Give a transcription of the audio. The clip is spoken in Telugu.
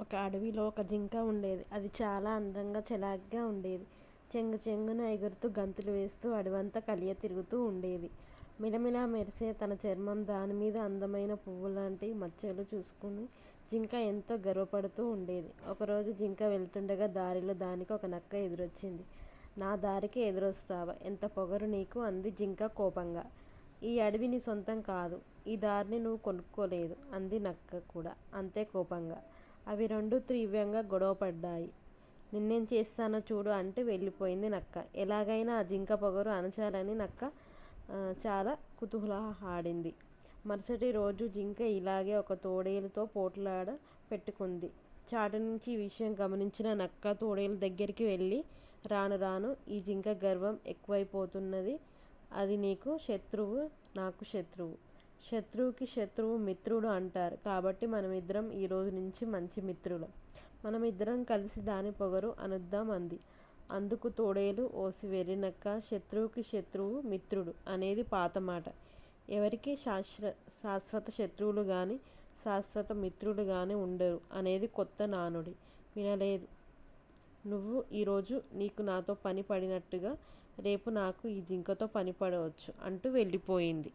ఒక అడవిలో ఒక జింక ఉండేది. అది చాలా అందంగా చలాకీగా ఉండేది. చెంగు చెంగున ఎగురుతూ గంతులు వేస్తూ అడవంతా కలియ తిరుగుతూ ఉండేది. మిలమిలా మెరిసే తన చర్మం, దానిమీద అందమైన పువ్వులాంటి మచ్చలు చూసుకుని జింక ఎంతో గర్వపడుతూ ఉండేది. ఒకరోజు జింక వెళ్తుండగా దారిలో దానికి ఒక నక్క ఎదురొచ్చింది. నా దారికి ఎదురొస్తావా, ఎంత పొగరు నీకు, అంది జింక కోపంగా. ఈ అడవి నీ సొంతం కాదు, ఈ దారిని నువ్వు కొనుక్కోలేదు, అంది నక్క కూడా అంతే కోపంగా. అవి రెండూ తీవ్రంగా గొడవపడ్డాయి. నిన్నేం చేస్తానో చూడు అంటూ వెళ్ళిపోయింది నక్క. ఎలాగైనా ఆ జింక పొగరు అణచాలని నక్క చాలా కుతూహలాడింది. మరుసటి రోజు జింక ఇలాగే ఒక తోడేలుతో పోట్లాడ పెట్టుకుంది. చాటు నుంచి ఈ విషయం గమనించిన నక్క తోడేలు దగ్గరికి వెళ్ళి, రాను రాను ఈ జింక గర్వం ఎక్కువైపోతున్నది. అది నీకు శత్రువు, నాకు శత్రువు. శత్రువుకి శత్రువు మిత్రుడు అంటారు. కాబట్టి మనమిద్దరం ఈ రోజు నుంచి మంచి మిత్రులం. మనమిద్దరం కలిసి దాని పొగరు అనుద్దాం అంది. అందుకు తోడేలు, ఓసి వెర్రినక్క, శత్రువుకి శత్రువు మిత్రుడు అనేది పాత మాట. ఎవరికి శాశ్వత శత్రువులు గాని శాశ్వత మిత్రులు గాని ఉండరు అనేది కొత్త నానుడి. వినలేదు. నువ్వు ఈరోజు నీకు నాతో పని పడినట్టుగా రేపు నాకు ఈ జింకతో పని పడవచ్చు అంటూ వెళ్ళిపోయింది.